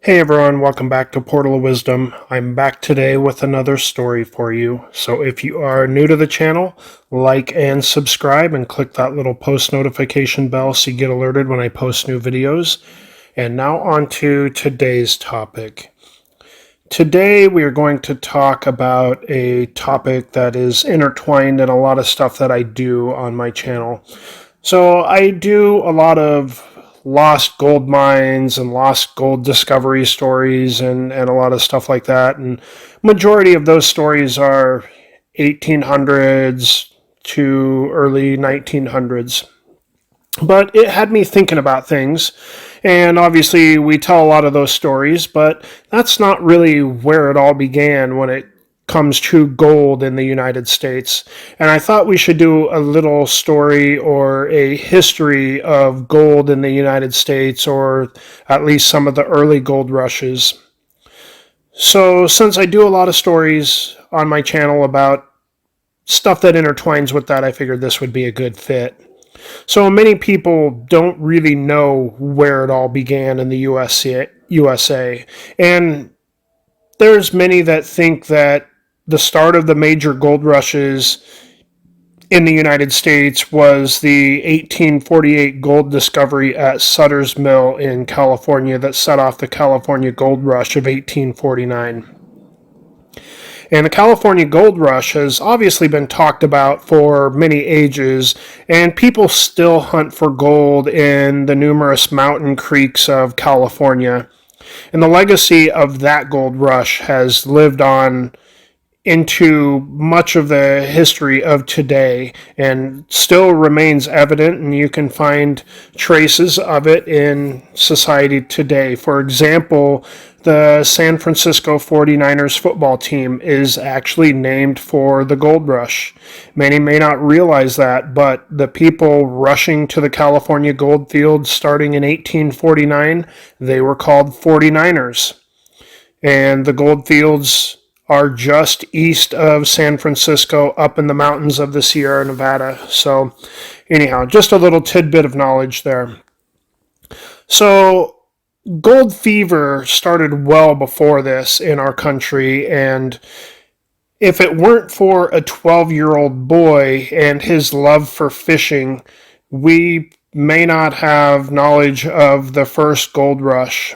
Hey everyone, welcome back to Portal of Wisdom. I'm back today with another story for you. So if you are new to the channel, like and subscribe and click that little post notification bell so you get alerted when I post new videos. And now on to today's topic. Today we are going to talk about a topic that is intertwined in a lot of stuff that I do on my channel. So I do a lot of lost gold mines and lost gold discovery stories and a lot of stuff like that. And majority of those stories are 1800s to early 1900s. But it had me thinking about things. And obviously, we tell a lot of those stories, but that's not really where it all began when it comes to gold in the United States. And I thought we should do a little story or a history of gold in the United States, or at least some of the early gold rushes. So, since I do a lot of stories on my channel about stuff that intertwines with that, I figured this would be a good fit. So many people don't really know where it all began in the USA. And there's many that think that the start of the major gold rushes in the United States was the 1848 gold discovery at Sutter's Mill in California that set off the California Gold Rush of 1849. And the California Gold Rush has obviously been talked about for many ages, and people still hunt for gold in the numerous mountain creeks of California. And the legacy of that gold rush has lived on into much of the history of today and still remains evident, and you can find traces of it in society today. For example, the San Francisco 49ers football team is actually named for the gold rush. Many may not realize that, but the people rushing to the California gold fields starting in 1849, they were called 49ers. And the gold fields are just east of San Francisco, up in the mountains of the Sierra Nevada. So anyhow, just a little tidbit of knowledge there. So gold fever started well before this in our country, and if it weren't for a 12-year-old boy and his love for fishing, we may not have knowledge of the first gold rush.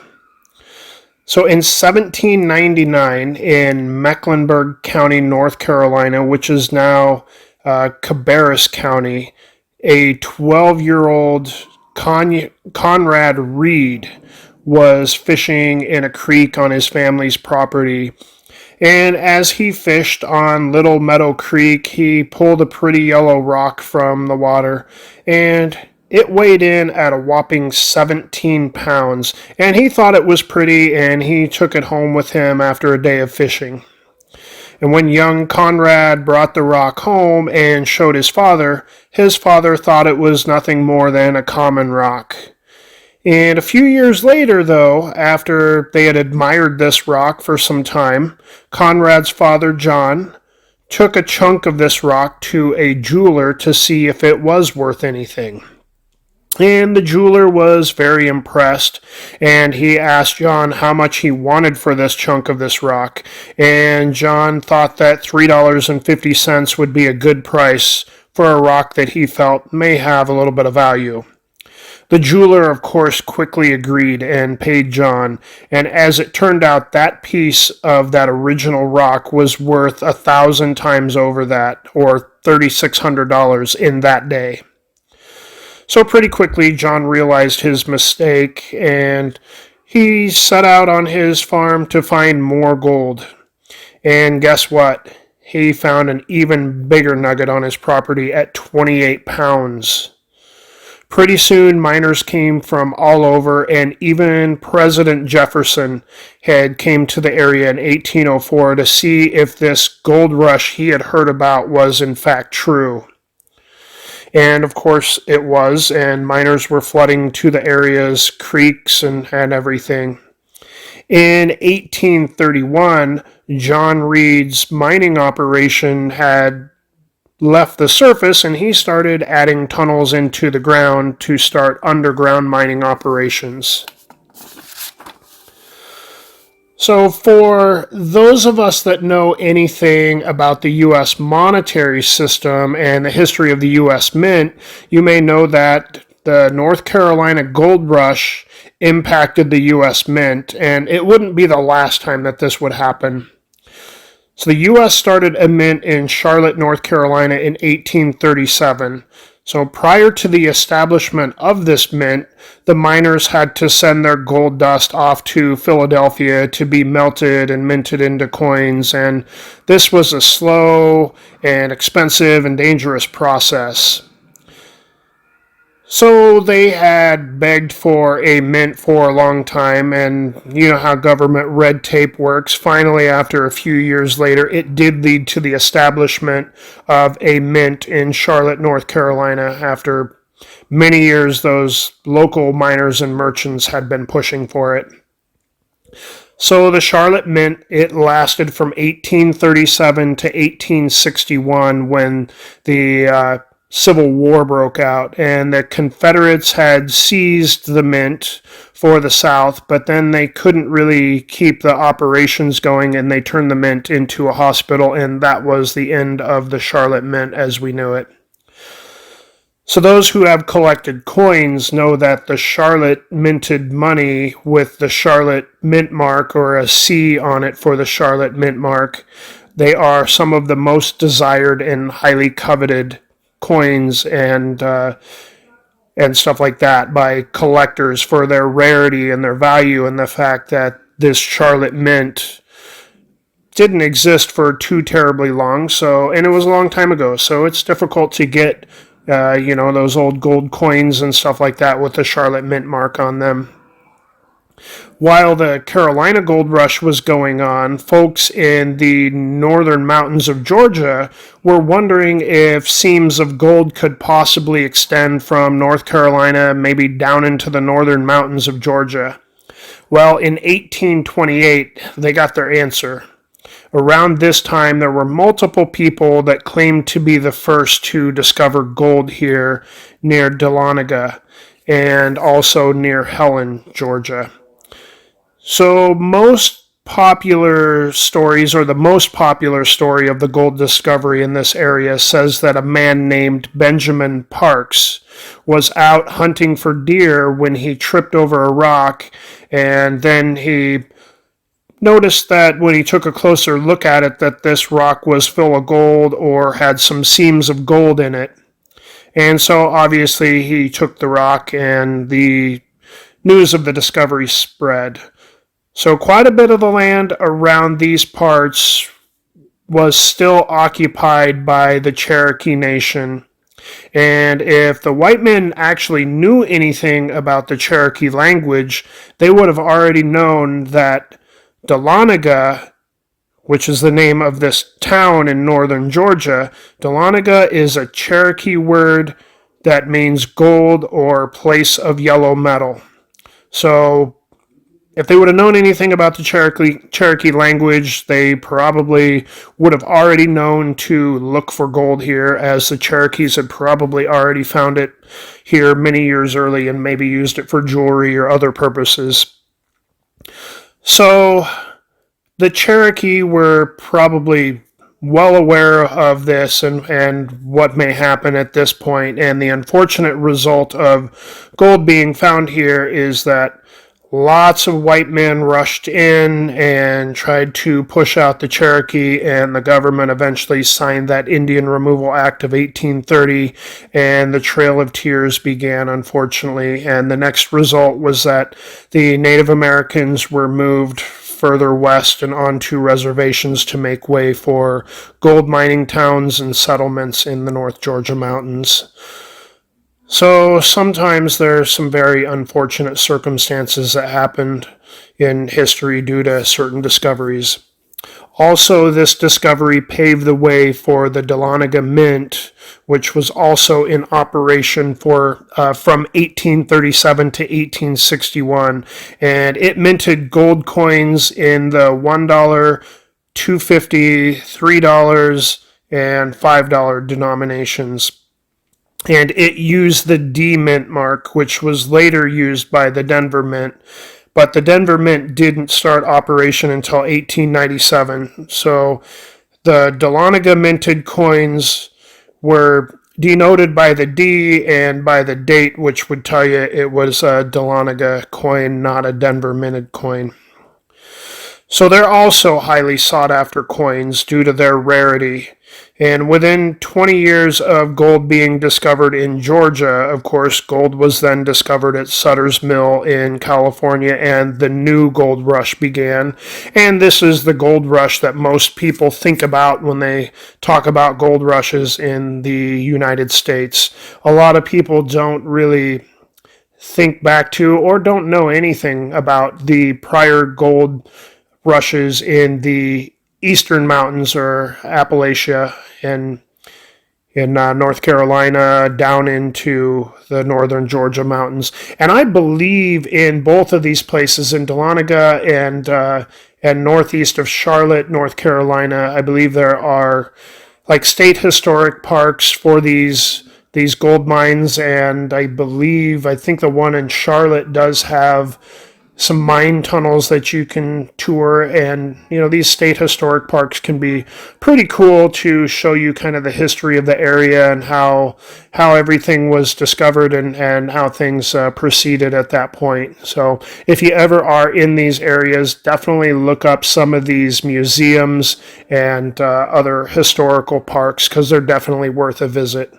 So in 1799, in Mecklenburg County, North Carolina, which is now Cabarrus County, a 12-year-old Conrad Reed was fishing in a creek on his family's property. And as he fished on Little Meadow Creek, he pulled a pretty yellow rock from the water, and it weighed in at a whopping 17 pounds, and he thought it was pretty, and he took it home with him after a day of fishing. And when young Conrad brought the rock home and showed his father thought it was nothing more than a common rock. And a few years later, though, after they had admired this rock for some time, Conrad's father, John, took a chunk of this rock to a jeweler to see if it was worth anything. And the jeweler was very impressed, and he asked John how much he wanted for this chunk of this rock. And John thought that $3.50 would be a good price for a rock that he felt may have a little bit of value. The jeweler, of course, quickly agreed and paid John, and as it turned out, that piece of that original rock was worth 1,000 times over that, or $3,600 in that day. So pretty quickly, John realized his mistake, and he set out on his farm to find more gold. And guess what? He found an even bigger nugget on his property at 28 pounds. Pretty soon, miners came from all over, and even President Jefferson had came to the area in 1804 to see if this gold rush he had heard about was in fact true. And of course it was, and miners were flooding to the area's creeks and everything. In 1831, John Reed's mining operation had left the surface, and he started adding tunnels into the ground to start underground mining operations. So, for those of us that know anything about the U.S. monetary system and the history of the U.S. Mint, you may know that the North Carolina gold rush impacted the U.S. Mint, and it wouldn't be the last time that this would happen. So, the U.S. started a mint in Charlotte, North Carolina in 1837. So prior to the establishment of this mint, the miners had to send their gold dust off to Philadelphia to be melted and minted into coins, and this was a slow and expensive and dangerous process. So they had begged for a mint for a long time, and you know how government red tape works. Finally, after a few years later, it did lead to the establishment of a mint in Charlotte, North Carolina. After many years, those local miners and merchants had been pushing for it. So the Charlotte Mint, it lasted from 1837 to 1861 when the Civil War broke out, and the Confederates had seized the mint for the South, but then they couldn't really keep the operations going, and they turned the mint into a hospital, and that was the end of the Charlotte Mint as we knew it. So those who have collected coins know that the Charlotte minted money with the Charlotte Mint mark, or a C on it for the Charlotte Mint mark, they are some of the most desired and highly coveted coins and stuff like that by collectors for their rarity and their value, and the fact that this Charlotte Mint didn't exist for too terribly long. So, and it was a long time ago, so it's difficult to get those old gold coins and stuff like that with the Charlotte Mint mark on them. While the Carolina Gold Rush was going on, folks in the northern mountains of Georgia were wondering if seams of gold could possibly extend from North Carolina, maybe down into the northern mountains of Georgia. Well, in 1828, they got their answer. Around this time, there were multiple people that claimed to be the first to discover gold here near Dahlonega and also near Helen, Georgia. So most popular stories, or the most popular story of the gold discovery in this area, says that a man named Benjamin Parks was out hunting for deer when he tripped over a rock, and then he noticed that when he took a closer look at it that this rock was full of gold or had some seams of gold in it. And so obviously he took the rock, and the news of the discovery spread. So quite a bit of the land around these parts was still occupied by the Cherokee Nation. And if the white men actually knew anything about the Cherokee language, they would have already known that Dahlonega, which is the name of this town in northern Georgia, Dahlonega is a Cherokee word that means gold or place of yellow metal. So if they would have known anything about the Cherokee language, they probably would have already known to look for gold here, as the Cherokees had probably already found it here many years early and maybe used it for jewelry or other purposes. So the Cherokee were probably well aware of this and what may happen at this point, and the unfortunate result of gold being found here is that lots of white men rushed in and tried to push out the Cherokee, and the government eventually signed that Indian Removal Act of 1830, and the Trail of Tears began, unfortunately. And the next result was that the Native Americans were moved further west and onto reservations to make way for gold mining towns and settlements in the North Georgia mountains. So sometimes there's some very unfortunate circumstances that happened in history due to certain discoveries. Also, this discovery paved the way for the Dahlonega Mint, which was also in operation from 1837 to 1861, and it minted gold coins in the $1, $2.50, $3, and $5 denominations. And it used the D Mint mark, which was later used by the Denver Mint. but the Denver Mint didn't start operation until 1897. So the Dahlonega minted coins were denoted by the D and by the date, which would tell you it was a Dahlonega coin, not a Denver minted coin. So they're also highly sought after coins due to their rarity. And within 20 years of gold being discovered in Georgia, of course, gold was then discovered at Sutter's Mill in California, and the new gold rush began. And this is the gold rush that most people think about when they talk about gold rushes in the United States. A lot of people don't really think back to or don't know anything about the prior gold rushes in the eastern mountains or Appalachia and in North Carolina down into the northern Georgia mountains. And I believe in both of these places, in Dahlonega and northeast of Charlotte, North Carolina, I believe there are like state historic parks for these gold mines, and I think the one in Charlotte does have some mine tunnels that you can tour. And these state historic parks can be pretty cool to show you kind of the history of the area and how everything was discovered and how things proceeded at that point. So if you ever are in these areas, definitely look up some of these museums and other historical parks, because they're definitely worth a visit.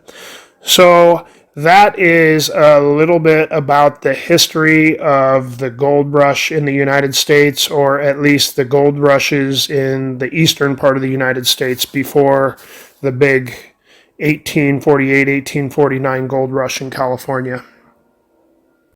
So that is a little bit about the history of the gold rush in the United States, or at least the gold rushes in the eastern part of the United States before the big 1848, 1849 gold rush in California.